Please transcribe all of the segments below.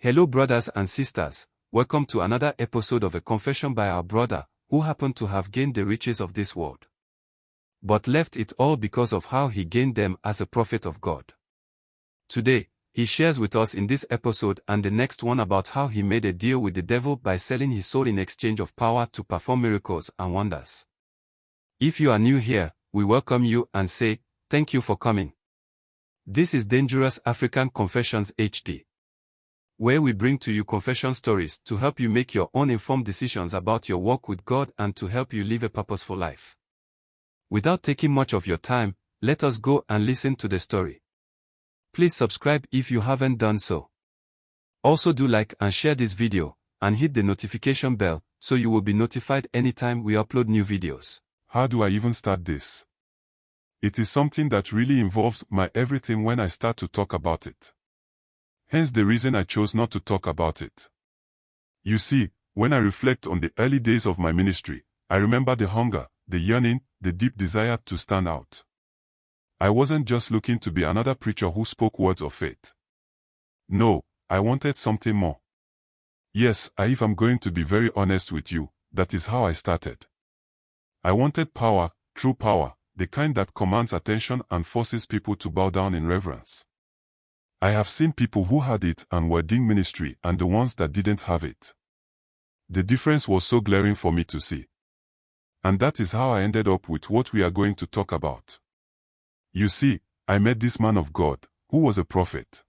Hello brothers and sisters, welcome to another episode of a confession by our brother, who happened to have gained the riches of this world, but left it all because of how he gained them as a prophet of God. Today, he shares with us in this episode and the next one about how he made a deal with the devil by selling his soul in exchange of power to perform miracles and wonders. If you are new here, we welcome you and say, thank you for coming. This is Dangerous African Confessions HD, where we bring to you confession stories to help you make your own informed decisions about your walk with God and to help you live a purposeful life. Without taking much of your time, let us go and listen to the story. Please subscribe if you haven't done so. Also do like and share this video, and hit the notification bell, so you will be notified anytime we upload new videos. How do I even start this? It is something that really involves my everything when I start to talk about it. Hence the reason I chose not to talk about it. You see, when I reflect on the early days of my ministry, I remember the hunger, the yearning, the deep desire to stand out. I wasn't just looking to be another preacher who spoke words of faith. No, I wanted something more. Yes, if I'm going to be very honest with you, that is how I started. I wanted power, true power, the kind that commands attention and forces people to bow down in reverence. I have seen people who had it and were doing ministry and the ones that didn't have it. The difference was so glaring for me to see. And that is how I ended up with what we are going to talk about. You see, I met this man of God, who was a prophet.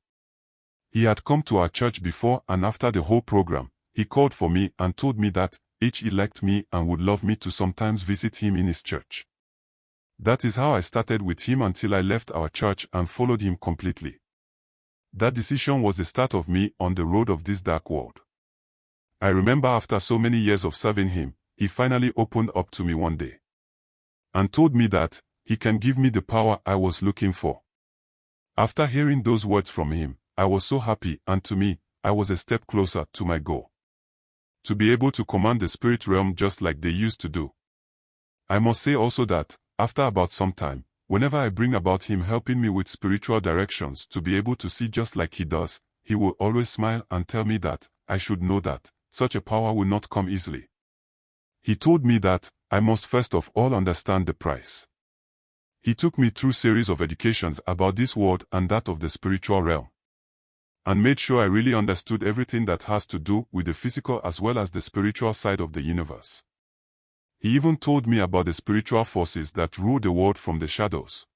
He had come to our church before, and after the whole program, he called for me and told me that he liked me and would love me to sometimes visit him in his church. That is how I started with him until I left our church and followed him completely. That decision was the start of me on the road of this dark world. I remember after so many years of serving him, he finally opened up to me one day and told me that he can give me the power I was looking for. After hearing those words from him, I was so happy, and to me, I was a step closer to my goal. To be able to command the spirit realm just like they used to do. I must say also that, after about some time, whenever I bring about him helping me with spiritual directions to be able to see just like he does, he will always smile and tell me that I should know that such a power will not come easily. He told me that I must first of all understand the price. He took me through series of educations about this world and that of the spiritual realm, and made sure I really understood everything that has to do with the physical as well as the spiritual side of the universe. He even told me about the spiritual forces that rule the world from the shadows.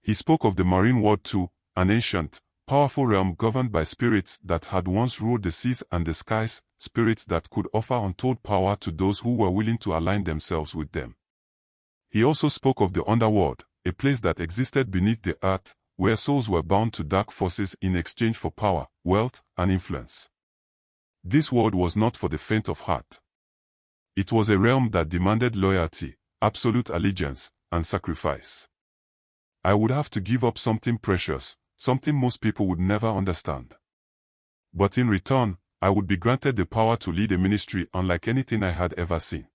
He spoke of the marine world too, an ancient, powerful realm governed by spirits that had once ruled the seas and the skies, spirits that could offer untold power to those who were willing to align themselves with them. He also spoke of the underworld, a place that existed beneath the earth, where souls were bound to dark forces in exchange for power, wealth, and influence. This world was not for the faint of heart. It was a realm that demanded loyalty, absolute allegiance, and sacrifice. I would have to give up something precious, something most people would never understand. But in return, I would be granted the power to lead a ministry unlike anything I had ever seen.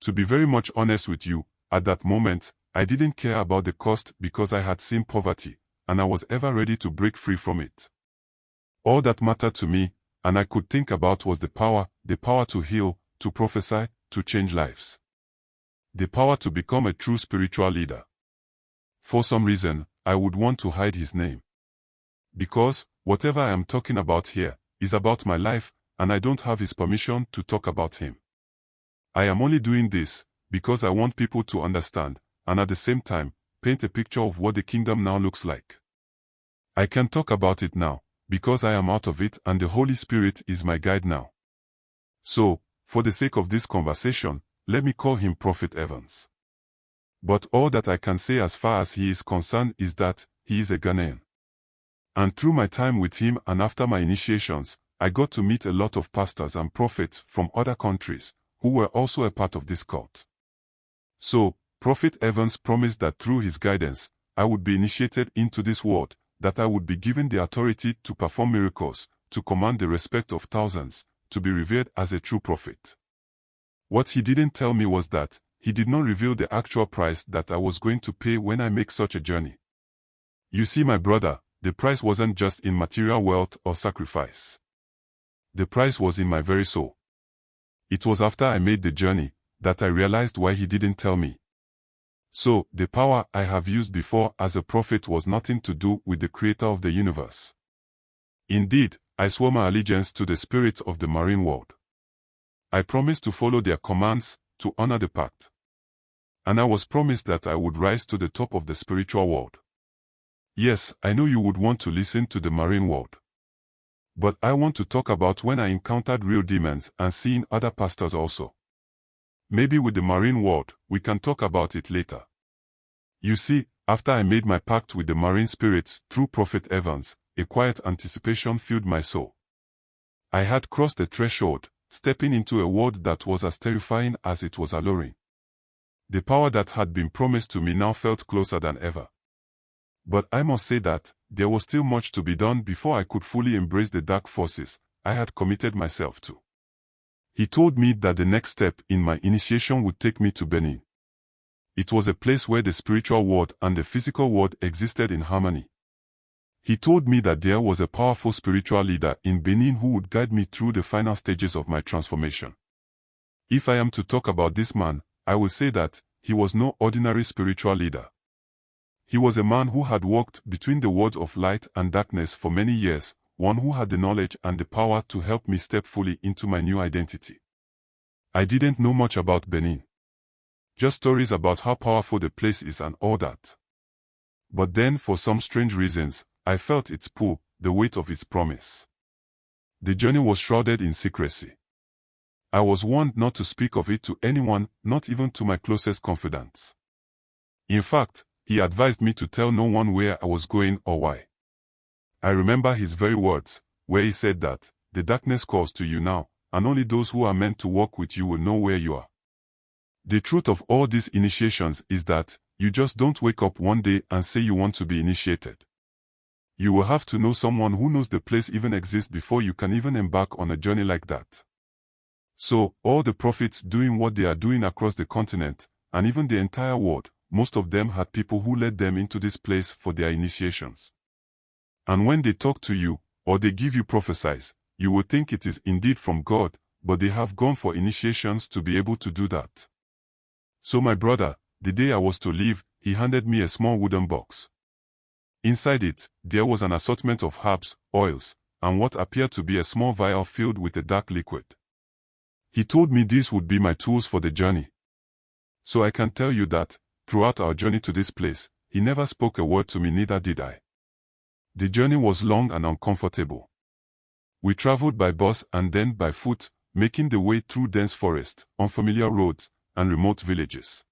To be very much honest with you, at that moment, I didn't care about the cost because I had seen poverty, and I was ever ready to break free from it. All that mattered to me, and I could think about, was the power to heal, to prophesy, to change lives. The power to become a true spiritual leader. For some reason, I would want to hide his name. Because, whatever I am talking about here, is about my life, and I don't have his permission to talk about him. I am only doing this because I want people to understand, and at the same time, paint a picture of what the kingdom now looks like. I can talk about it now, because I am out of it and the Holy Spirit is my guide now. So, for the sake of this conversation, let me call him Prophet Evans. But all that I can say as far as he is concerned is that he is a Ghanaian. And through my time with him and after my initiations, I got to meet a lot of pastors and prophets from other countries, who were also a part of this cult. So, Prophet Evans promised that through his guidance, I would be initiated into this world, that I would be given the authority to perform miracles, to command the respect of thousands, to be revered as a true prophet. What he didn't tell me was that he did not reveal the actual price that I was going to pay when I make such a journey. You see, my brother, the price wasn't just in material wealth or sacrifice. The price was in my very soul. It was after I made the journey that I realized why he didn't tell me. So, the power I have used before as a prophet was nothing to do with the creator of the universe. Indeed, I swore my allegiance to the spirits of the marine world. I promised to follow their commands, to honor the pact. And I was promised that I would rise to the top of the spiritual world. Yes, I know you would want to listen to the marine world. But I want to talk about when I encountered real demons and seeing other pastors also. Maybe with the marine world, we can talk about it later. You see, after I made my pact with the marine spirits through Prophet Evans, a quiet anticipation filled my soul. I had crossed the threshold, stepping into a world that was as terrifying as it was alluring. The power that had been promised to me now felt closer than ever. But I must say that there was still much to be done before I could fully embrace the dark forces I had committed myself to. He told me that the next step in my initiation would take me to Benin. It was a place where the spiritual world and the physical world existed in harmony. He told me that there was a powerful spiritual leader in Benin who would guide me through the final stages of my transformation. If I am to talk about this man, I will say that he was no ordinary spiritual leader. He was a man who had walked between the worlds of light and darkness for many years, one who had the knowledge and the power to help me step fully into my new identity. I didn't know much about Benin. Just stories about how powerful the place is and all that. But then, for some strange reasons, I felt its pull, the weight of its promise. The journey was shrouded in secrecy. I was warned not to speak of it to anyone, not even to my closest confidants. In fact, he advised me to tell no one where I was going or why. I remember his very words, where he said that, "The darkness calls to you now, and only those who are meant to walk with you will know where you are." The truth of all these initiations is that, you just don't wake up one day and say you want to be initiated. You will have to know someone who knows the place even exists before you can even embark on a journey like that. So, all the prophets doing what they are doing across the continent, and even the entire world, most of them had people who led them into this place for their initiations. And when they talk to you, or they give you prophecies, you will think it is indeed from God, but they have gone for initiations to be able to do that. So my brother, the day I was to leave, he handed me a small wooden box. Inside it, there was an assortment of herbs, oils, and what appeared to be a small vial filled with a dark liquid. He told me these would be my tools for the journey. So I can tell you that, throughout our journey to this place, he never spoke a word to me, neither did I. The journey was long and uncomfortable. We traveled by bus and then by foot, making the way through dense forest, unfamiliar roads, and remote villages.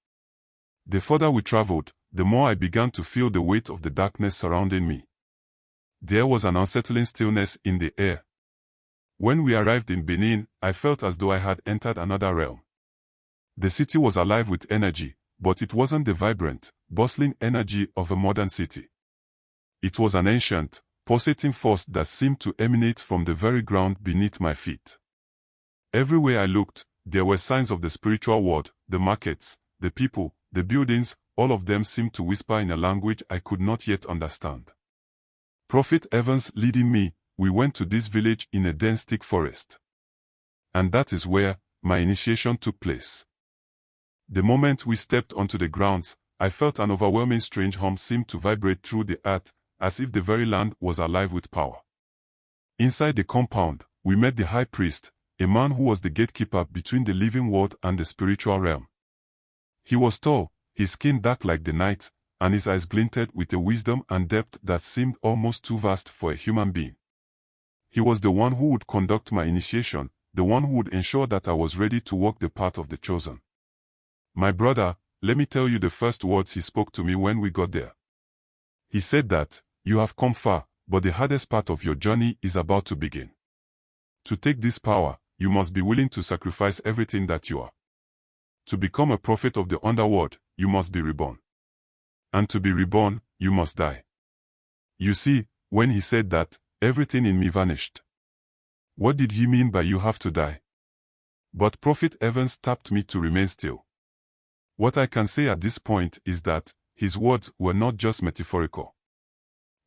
The further we traveled, the more I began to feel the weight of the darkness surrounding me. There was an unsettling stillness in the air. When we arrived in Benin, I felt as though I had entered another realm. The city was alive with energy, but it wasn't the vibrant, bustling energy of a modern city. It was an ancient, pulsating force that seemed to emanate from the very ground beneath my feet. Everywhere I looked, there were signs of the spiritual world, the markets, the people, the buildings, all of them seemed to whisper in a language I could not yet understand. Prophet Evans leading me, we went to this village in a dense thick forest. And that is where my initiation took place. The moment we stepped onto the grounds, I felt an overwhelming strange hum seem to vibrate through the earth, as if the very land was alive with power. Inside the compound, we met the high priest, a man who was the gatekeeper between the living world and the spiritual realm. He was tall, his skin dark like the night, and his eyes glinted with a wisdom and depth that seemed almost too vast for a human being. He was the one who would conduct my initiation, the one who would ensure that I was ready to walk the path of the chosen. My brother, let me tell you the first words he spoke to me when we got there. He said that, "You have come far, but the hardest part of your journey is about to begin. To take this power, you must be willing to sacrifice everything that you are. To become a prophet of the underworld, you must be reborn. And to be reborn, you must die." You see, when he said that, everything in me vanished. What did he mean by "you have to die"? But Prophet Evans tapped me to remain still. What I can say at this point is that his words were not just metaphorical.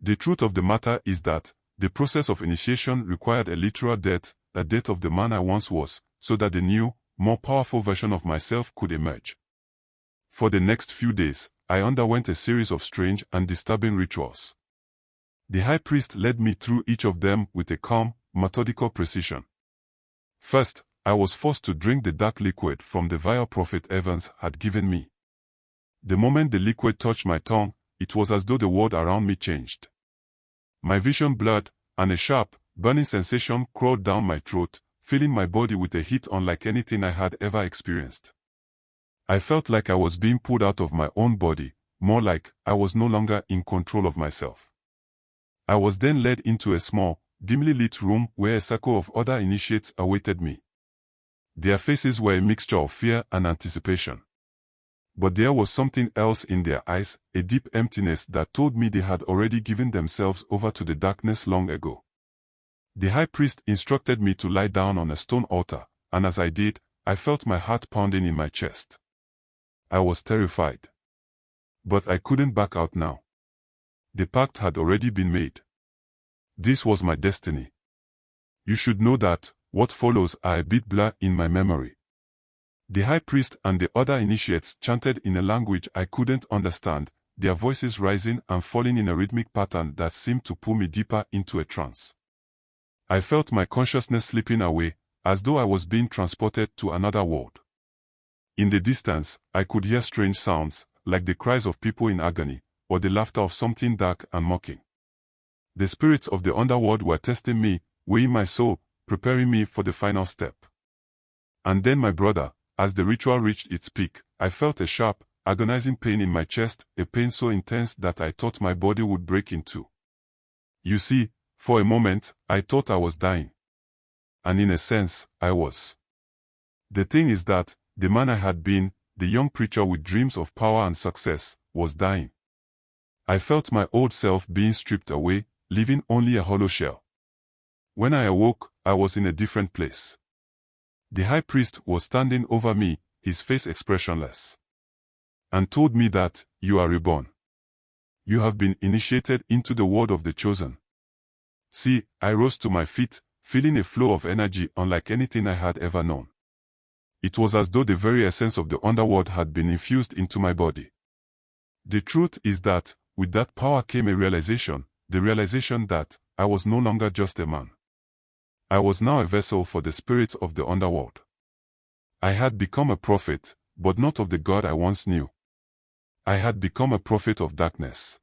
The truth of the matter is that the process of initiation required a literal death, the death of the man I once was, so that the new, more powerful version of myself could emerge. For the next few days, I underwent a series of strange and disturbing rituals. The high priest led me through each of them with a calm, methodical precision. First, I was forced to drink the dark liquid from the vial Prophet Evans had given me. The moment the liquid touched my tongue, it was as though the world around me changed. My vision blurred, and a sharp, burning sensation crawled down my throat, filling my body with a heat unlike anything I had ever experienced. I felt like I was being pulled out of my own body, more like I was no longer in control of myself. I was then led into a small, dimly lit room where a circle of other initiates awaited me. Their faces were a mixture of fear and anticipation. But there was something else in their eyes, a deep emptiness that told me they had already given themselves over to the darkness long ago. The high priest instructed me to lie down on a stone altar, and as I did, I felt my heart pounding in my chest. I was terrified. But I couldn't back out now. The pact had already been made. This was my destiny. You should know that what follows are a bit blur in my memory. The high priest and the other initiates chanted in a language I couldn't understand, their voices rising and falling in a rhythmic pattern that seemed to pull me deeper into a trance. I felt my consciousness slipping away, as though I was being transported to another world. In the distance, I could hear strange sounds, like the cries of people in agony, or the laughter of something dark and mocking. The spirits of the underworld were testing me, weighing my soul, preparing me for the final step. And then my brother, as the ritual reached its peak, I felt a sharp, agonizing pain in my chest, a pain so intense that I thought my body would break in two. You see, for a moment, I thought I was dying. And in a sense, I was. The thing is that, the man I had been, the young preacher with dreams of power and success, was dying. I felt my old self being stripped away, leaving only a hollow shell. When I awoke, I was in a different place. The high priest was standing over me, his face expressionless, and told me that, you are reborn. You have been initiated into the world of the chosen. See, I rose to my feet, feeling a flow of energy unlike anything I had ever known. It was as though the very essence of the underworld had been infused into my body. The truth is that, with that power came a realization, the realization that, I was no longer just a man. I was now a vessel for the spirit of the underworld. I had become a prophet, but not of the God I once knew. I had become a prophet of darkness.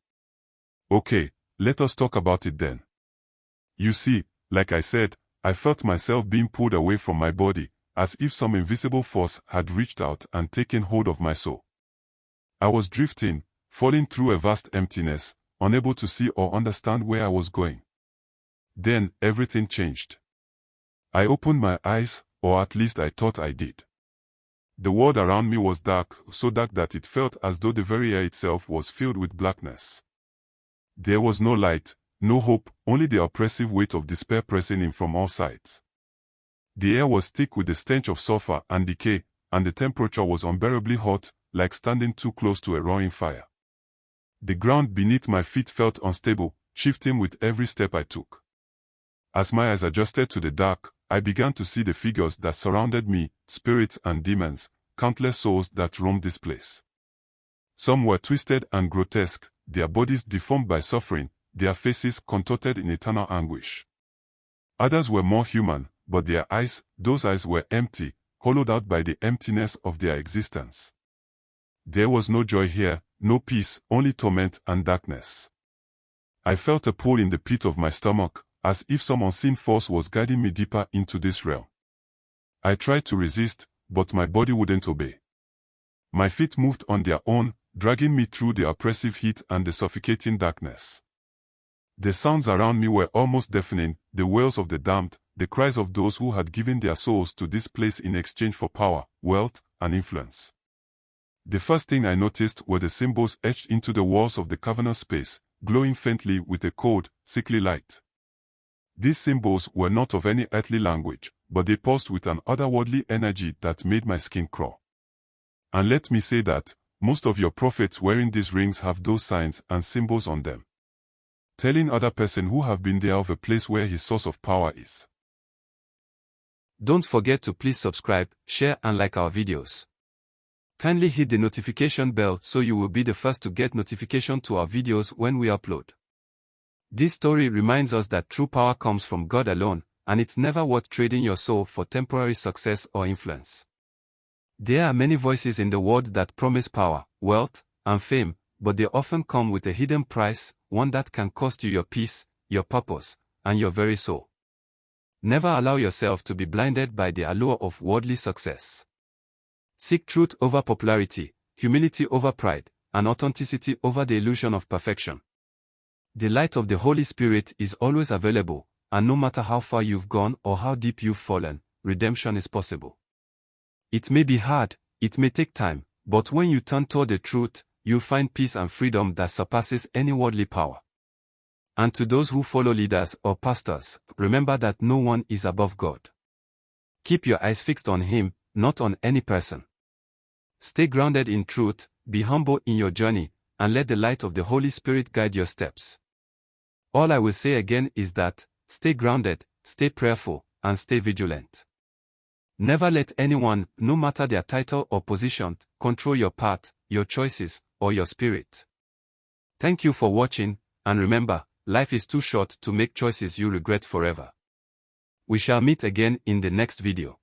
Okay, let us talk about it then. You see, like I said, I felt myself being pulled away from my body, as if some invisible force had reached out and taken hold of my soul. I was drifting, falling through a vast emptiness, unable to see or understand where I was going. Then, everything changed. I opened my eyes, or at least I thought I did. The world around me was dark, so dark that it felt as though the very air itself was filled with blackness. There was no light, no hope, only the oppressive weight of despair pressing in from all sides. The air was thick with the stench of sulfur and decay, and the temperature was unbearably hot, like standing too close to a roaring fire. The ground beneath my feet felt unstable, shifting with every step I took. As my eyes adjusted to the dark, I began to see the figures that surrounded me, spirits and demons, countless souls that roamed this place. Some were twisted and grotesque, their bodies deformed by suffering, their faces contorted in eternal anguish. Others were more human, but their eyes, those eyes were empty, hollowed out by the emptiness of their existence. There was no joy here, no peace, only torment and darkness. I felt a pull in the pit of my stomach, as if some unseen force was guiding me deeper into this realm. I tried to resist, but my body wouldn't obey. My feet moved on their own, dragging me through the oppressive heat and the suffocating darkness. The sounds around me were almost deafening, the wails of the damned, the cries of those who had given their souls to this place in exchange for power, wealth, and influence. The first thing I noticed were the symbols etched into the walls of the cavernous space, glowing faintly with a cold, sickly light. These symbols were not of any earthly language, but they pulsed with an otherworldly energy that made my skin crawl. And let me say that, most of your prophets wearing these rings have those signs and symbols on them, telling other person who have been there of a place where his source of power is. Don't forget to please subscribe, share and like our videos. Kindly hit the notification bell so you will be the first to get notification to our videos when we upload. This story reminds us that true power comes from God alone, and it's never worth trading your soul for temporary success or influence. There are many voices in the world that promise power, wealth, and fame, but they often come with a hidden price, one that can cost you your peace, your purpose, and your very soul. Never allow yourself to be blinded by the allure of worldly success. Seek truth over popularity, humility over pride, and authenticity over the illusion of perfection. The light of the Holy Spirit is always available, and no matter how far you've gone or how deep you've fallen, redemption is possible. It may be hard, it may take time, but when you turn toward the truth, you'll find peace and freedom that surpasses any worldly power. And to those who follow leaders or pastors, remember that no one is above God. Keep your eyes fixed on Him, not on any person. Stay grounded in truth, be humble in your journey, and let the light of the Holy Spirit guide your steps. All I will say again is that, stay grounded, stay prayerful, and stay vigilant. Never let anyone, no matter their title or position, control your path, your choices, or your spirit. Thank you for watching, and remember, life is too short to make choices you regret forever. We shall meet again in the next video.